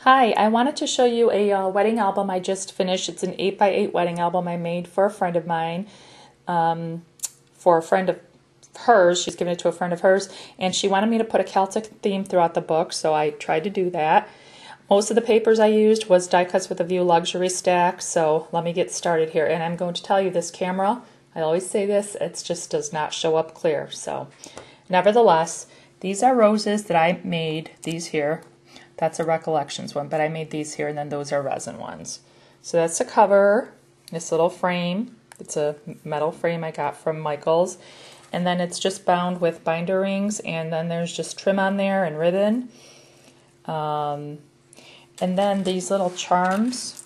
Hi, I wanted to show you a wedding album I just finished. It's an 8x8 wedding album I made for a friend of mine, for a friend of hers. She's given it to a friend of hers, and she wanted me to put a Celtic theme throughout the book, so I tried to do that. Most of the papers I used was die cuts with a view luxury stack, so let me get started here. And I'm going to tell you, this camera, I always say this, it just does not show up clear. So nevertheless, these are roses that I made, these here. That's a Recollections one, but I made these here, and then those are resin ones. So that's the cover, this little frame. It's a metal frame I got from Michael's. And then it's just bound with binder rings, and then there's just trim on there and ribbon. And then these little charms.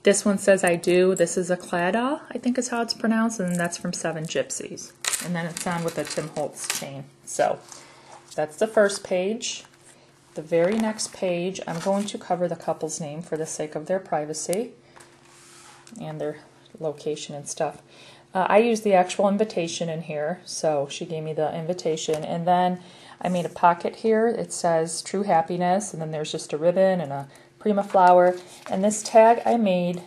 This one says I do. This is a clada, I think is how it's pronounced, and that's from Seven Gypsies. And then it's on with a Tim Holtz chain. So that's the first page. The very next page, I'm going to cover the couple's name for the sake of their privacy and their location and stuff. I used the actual invitation in here, so she gave me the invitation, and then I made a pocket here. It says True Happiness, and then there's just a ribbon and a Prima flower. And this tag I made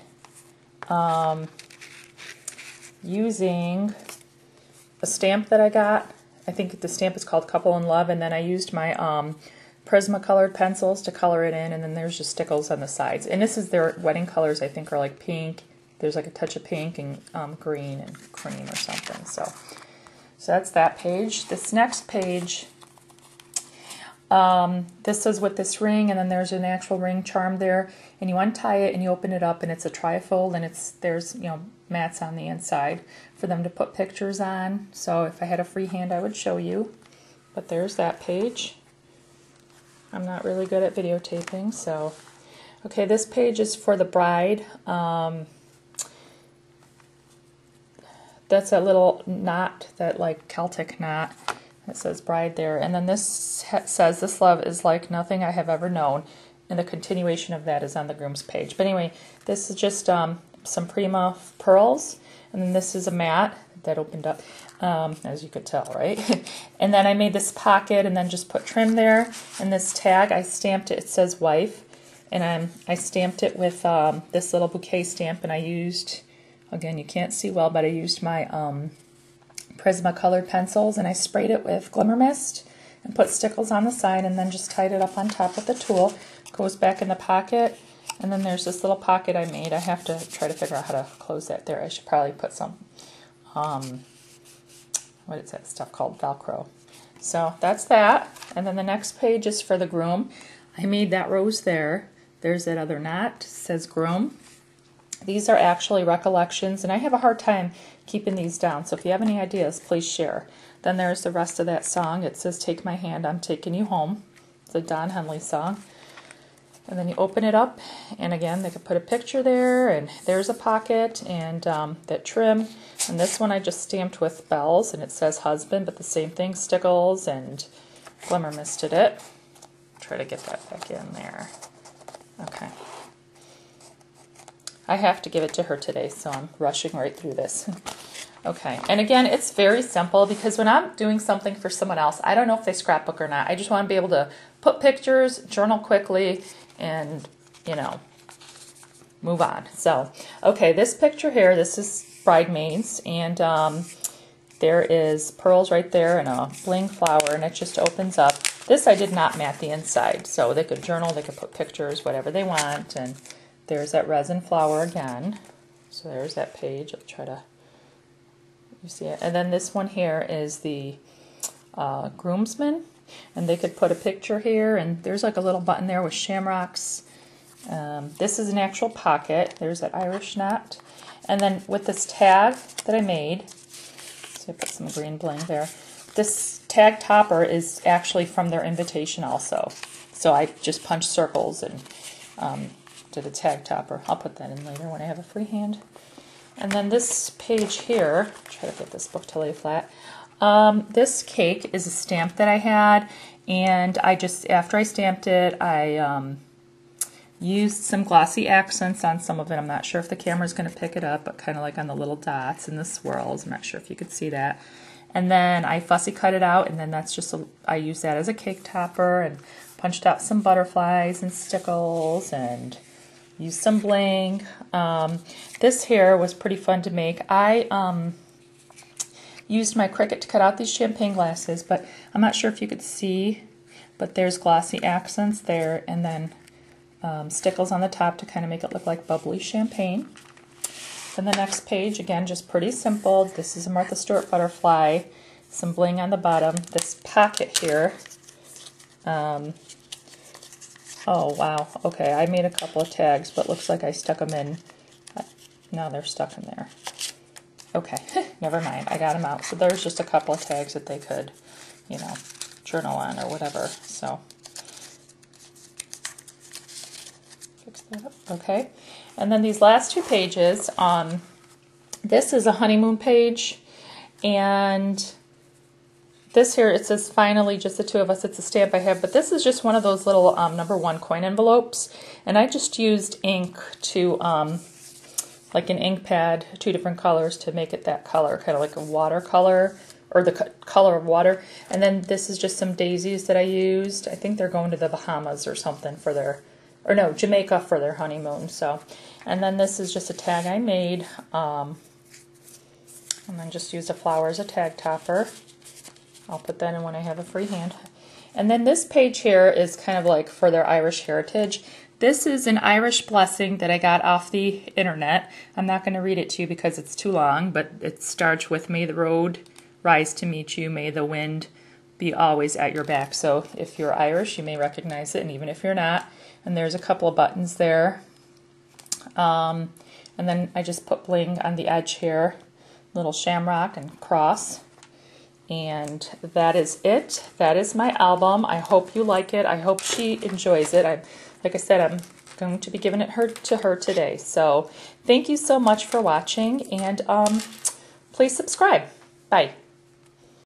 using a stamp that I got. I think the stamp is called Couple in Love, and then I used my Prisma colored pencils to color it in, and then there's just stickles on the sides. And this is their wedding colors, I think, are like pink. There's like a touch of pink and green and cream or something. So that's that page. This next page, this is with this ring, and then there's an actual ring charm there, and you untie it and you open it up, and it's a trifold, and there's mats on the inside for them to put pictures on. So if I had a free hand, I would show you. But there's that page. I'm not really good at videotaping, so okay. This page is for the bride. That's a little knot, that like Celtic knot. It says bride there. And then this says, this love is like nothing I have ever known. And the continuation of that is on the groom's page. But anyway, this is just some Prima pearls. And then this is a mat that opened up, as you could tell, right? And then I made this pocket and then just put trim there. And this tag, I stamped it. It says wife. And I stamped it with this little bouquet stamp. And I used, again, you can't see well, but I used my Prisma colored pencils, and I sprayed it with glimmer mist and put stickles on the side, and then just tied it up on top with the tool. It goes back in the pocket, and then there's this little pocket I made. I have to try to figure out how to close that there. I should probably put some, what is that stuff called? Velcro. So that's that. And then the next page is for the groom. I made that rose there. There's that other knot. It says groom. These are actually Recollections, and I have a hard time keeping these down, so if you have any ideas, please share. Then there's the rest of that song. It says, Take My Hand, I'm Taking You Home. It's a Don Henley song. And then you open it up, and again, they could put a picture there, and there's a pocket, and that trim. And this one I just stamped with bells, and it says husband, but the same thing, stickles, and glimmer misted it. Try to get that back in there. Okay. I have to give it to her today, so I'm rushing right through this. Okay, and again, it's very simple, because when I'm doing something for someone else, I don't know if they scrapbook or not. I just want to be able to put pictures, journal quickly, and, move on. So, okay, this picture here, this is bridesmaids, and there is pearls right there and a bling flower, and it just opens up. This I did not mat the inside, so they could journal, they could put pictures, whatever they want, and there's that resin flower again. So there's that page. I'll try to, you see it. And then this one here is the groomsmen. And they could put a picture here. And there's like a little button there with shamrocks. This is an actual pocket. There's that Irish knot. And then with this tag that I made, so I put some green bling there. This tag topper is actually from their invitation also. So I just punched circles and did a tag topper. I'll put that in later when I have a free hand. And then this page here, try to get this book to lay flat. This cake is a stamp that I had, and I just, after I stamped it, I used some glossy accents on some of it. I'm not sure if the camera's going to pick it up, but kind of like on the little dots and the swirls. I'm not sure if you could see that. And then I fussy cut it out, and then that's just I use that as a cake topper and punched out some butterflies and stickles and used some bling. This here was pretty fun to make. I used my Cricut to cut out these champagne glasses, but I'm not sure if you could see, but there's glossy accents there, and then stickles on the top to kind of make it look like bubbly champagne. Then the next page, again, just pretty simple. This is a Martha Stewart butterfly, some bling on the bottom. This pocket here, oh wow, okay, I made a couple of tags, but looks like I stuck them in. No, they're stuck in there. Okay, never mind, I got them out. So there's just a couple of tags that they could, you know, journal on or whatever. So fix that up. Okay, and then these last two pages, this is a honeymoon page, and this here, it says finally just the two of us. It's a stamp I have, but this is just one of those little #1 coin envelopes, and I just used ink to like an ink pad, 2 different colors to make it that color, kind of like a watercolor, or the color of water. And then this is just some daisies that I used. I think they're going to the Bahamas or something for their, or no, Jamaica for their honeymoon. So, and then this is just a tag I made, and then just used a flower as a tag topper. I'll put that in when I have a free hand. And then this page here is kind of like for their Irish heritage. This is an Irish blessing that I got off the internet. I'm not going to read it to you because it's too long, but it starts with, "May the road rise to meet you, may the wind be always at your back." So if you're Irish, you may recognize it, and even if you're not. And there's a couple of buttons there. And then I just put bling on the edge here, little shamrock and cross. And that is it. That is my album. I hope you like it. I hope she enjoys it. Like I said, I'm going to be giving it to her today. So thank you so much for watching, and please subscribe. Bye.